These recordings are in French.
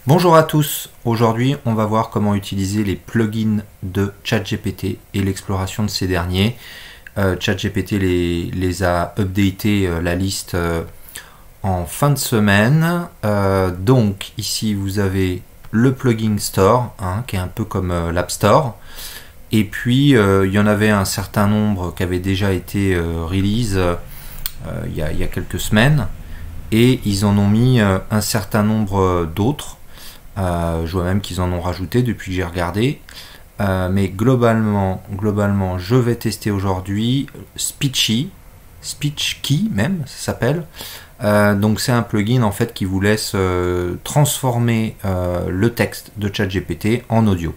Bonjour à tous, aujourd'hui on va voir comment utiliser les plugins de ChatGPT et l'exploration de ces derniers. ChatGPT les a updaté la liste en fin de semaine. Donc ici vous avez le plugin store, qui est un peu comme l'App Store. Et puis il y en avait un certain nombre qui avaient déjà été release il y a quelques semaines. Et ils en ont mis un certain nombre d'autres. Je vois même qu'ils en ont rajouté depuis que j'ai regardé. Mais globalement, je vais tester aujourd'hui Speechkey même, ça s'appelle. Donc c'est un plugin en fait qui vous laisse transformer le texte de ChatGPT en audio.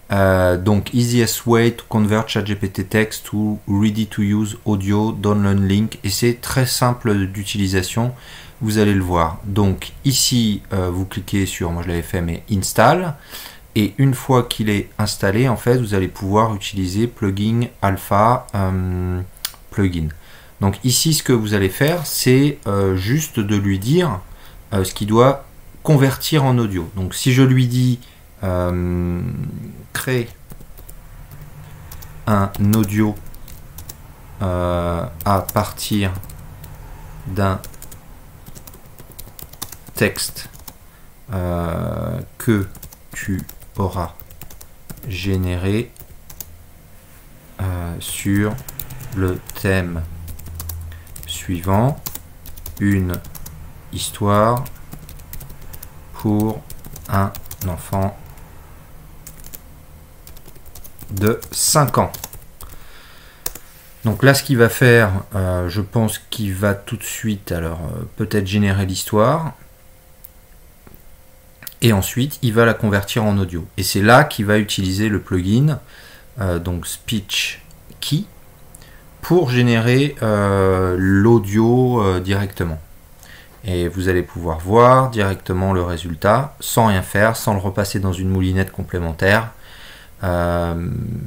Donc easiest way to convert ChatGPT text to ready to use audio, download link, et c'est très simple d'utilisation, vous allez le voir. Donc ici vous cliquez sur, moi je l'avais fait, mais install, et une fois qu'il est installé, en fait vous allez pouvoir utiliser plugin alpha plugin. Donc ici ce que vous allez faire, c'est juste de lui dire ce qu'il doit convertir en audio. Donc si je lui dis créer un audio à partir d'un texte que tu auras généré sur le thème suivant, une histoire pour un enfant de 5 ans. Donc là ce qu'il va faire, je pense qu'il va tout de suite peut-être générer l'histoire et ensuite il va la convertir en audio, et c'est là qu'il va utiliser le plugin donc Speechkey pour générer l'audio directement, et vous allez pouvoir voir directement le résultat sans rien faire, sans le repasser dans une moulinette complémentaire.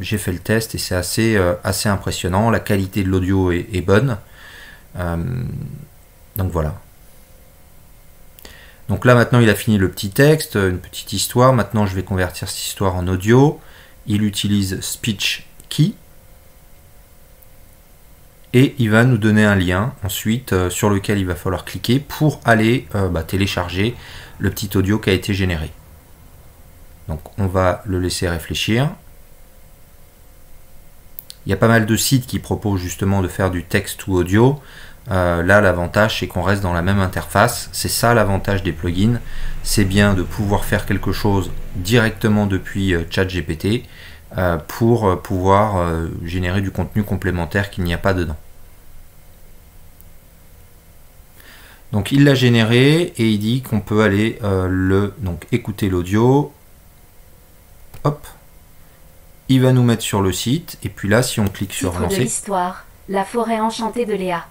J'ai fait le test et c'est assez impressionnant, la qualité de l'audio est bonne, donc voilà. Donc là maintenant il a fini le petit texte, une petite histoire. Maintenant je vais convertir cette histoire en audio. Il utilise Speechkey et il va nous donner un lien ensuite sur lequel il va falloir cliquer pour aller télécharger le petit audio qui a été généré. Donc on va le laisser réfléchir. Il y a pas mal de sites qui proposent justement de faire du texte ou audio. Là l'avantage c'est qu'on reste dans la même interface. C'est ça l'avantage des plugins. C'est bien de pouvoir faire quelque chose directement depuis ChatGPT pour pouvoir générer du contenu complémentaire qu'il n'y a pas dedans. Donc il l'a généré et il dit qu'on peut aller écouter l'audio. Hop, il va nous mettre sur le site, et puis là si on clique sur lancer. De l'histoire, la forêt enchantée de Léa.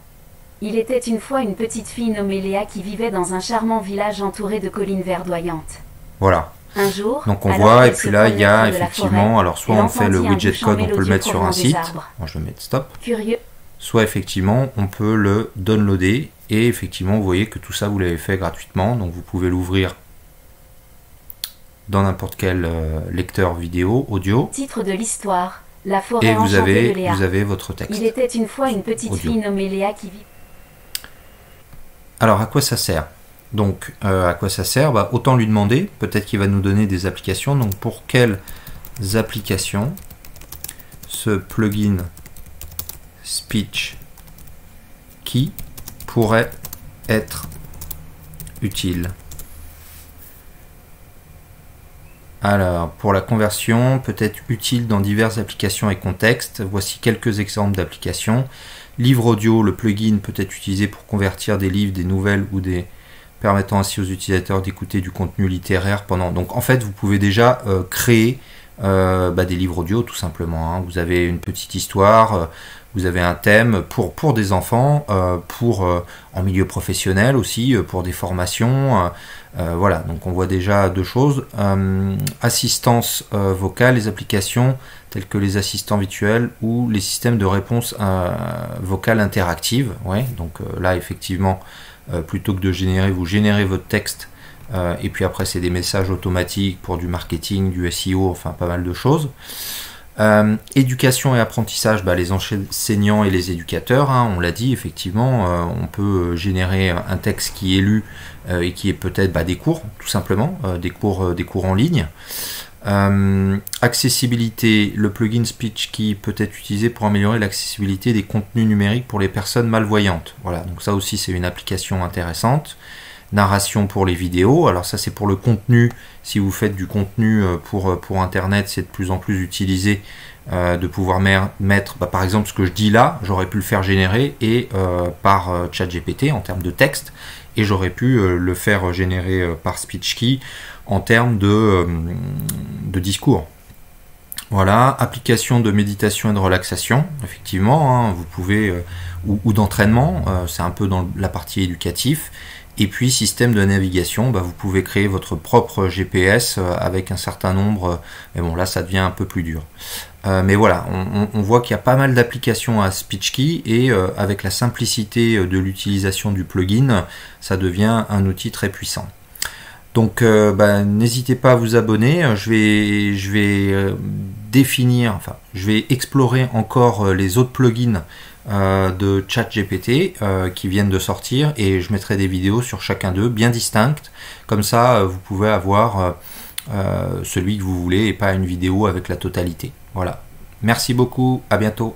Il était une fois une petite fille nommée Léa qui vivait dans un charmant village entouré de collines verdoyantes. Voilà. Un jour, donc on voit, et puis là il y a effectivement, alors soit on fait le widget code, on peut le mettre sur un site, moi je vais mettre stop, curieux. Soit effectivement on peut le downloader, et effectivement vous voyez que tout ça vous l'avez fait gratuitement, donc vous pouvez l'ouvrir dans n'importe quel lecteur vidéo, audio. Titre de l'histoire, la forêt et vous enchantée de Léa. Vous avez votre texte. Il était une fois une petite fille nommée Léa qui vit. Alors à quoi ça sert? Donc à quoi ça sert? Autant lui demander, peut-être qu'il va nous donner des applications. Donc pour quelles applications ce plugin Speechkey pourrait être utile? Alors, pour la conversion, peut être utile dans diverses applications et contextes. Voici quelques exemples d'applications. Livre audio, le plugin peut être utilisé pour convertir des livres, des nouvelles ou permettant ainsi aux utilisateurs d'écouter du contenu littéraire pendant. Donc en fait, vous pouvez déjà créer des livres audio tout simplement. Vous avez une petite histoire, vous avez un thème pour des enfants, en milieu professionnel aussi, pour des formations. Voilà, donc on voit déjà deux choses. Assistance vocale, les applications telles que les assistants virtuels ou les systèmes de réponse vocale interactive. Ouais, donc là effectivement, plutôt que de générer, vous générez votre texte Et puis après, c'est des messages automatiques pour du marketing, du SEO, enfin pas mal de choses. Éducation et apprentissage, les enseignants et les éducateurs, hein, on l'a dit, effectivement, on peut générer un texte qui est lu et qui est peut-être des cours, tout simplement, des cours en ligne. Accessibilité, le plugin SpeechKey peut être utilisé pour améliorer l'accessibilité des contenus numériques pour les personnes malvoyantes. Voilà, donc ça aussi c'est une application intéressante. Narration pour les vidéos, alors ça c'est pour le contenu, si vous faites du contenu pour internet, c'est de plus en plus utilisé, de pouvoir mettre, par exemple ce que je dis là, j'aurais pu le faire générer et par ChatGPT en termes de texte, et j'aurais pu le faire générer par SpeechKey en termes de discours. Voilà, application de méditation et de relaxation, effectivement, hein, vous pouvez, ou d'entraînement, c'est un peu dans la partie éducative. Et puis système de navigation, vous pouvez créer votre propre GPS avec un certain nombre, mais bon là ça devient un peu plus dur. Mais voilà, on voit qu'il y a pas mal d'applications à SpeechKey et avec la simplicité de l'utilisation du plugin, ça devient un outil très puissant. Donc n'hésitez pas à vous abonner, je vais définir, je vais explorer encore les autres plugins de ChatGPT qui viennent de sortir, et je mettrai des vidéos sur chacun d'eux bien distinctes, comme ça vous pouvez avoir celui que vous voulez et pas une vidéo avec la totalité. Voilà, merci beaucoup, à bientôt.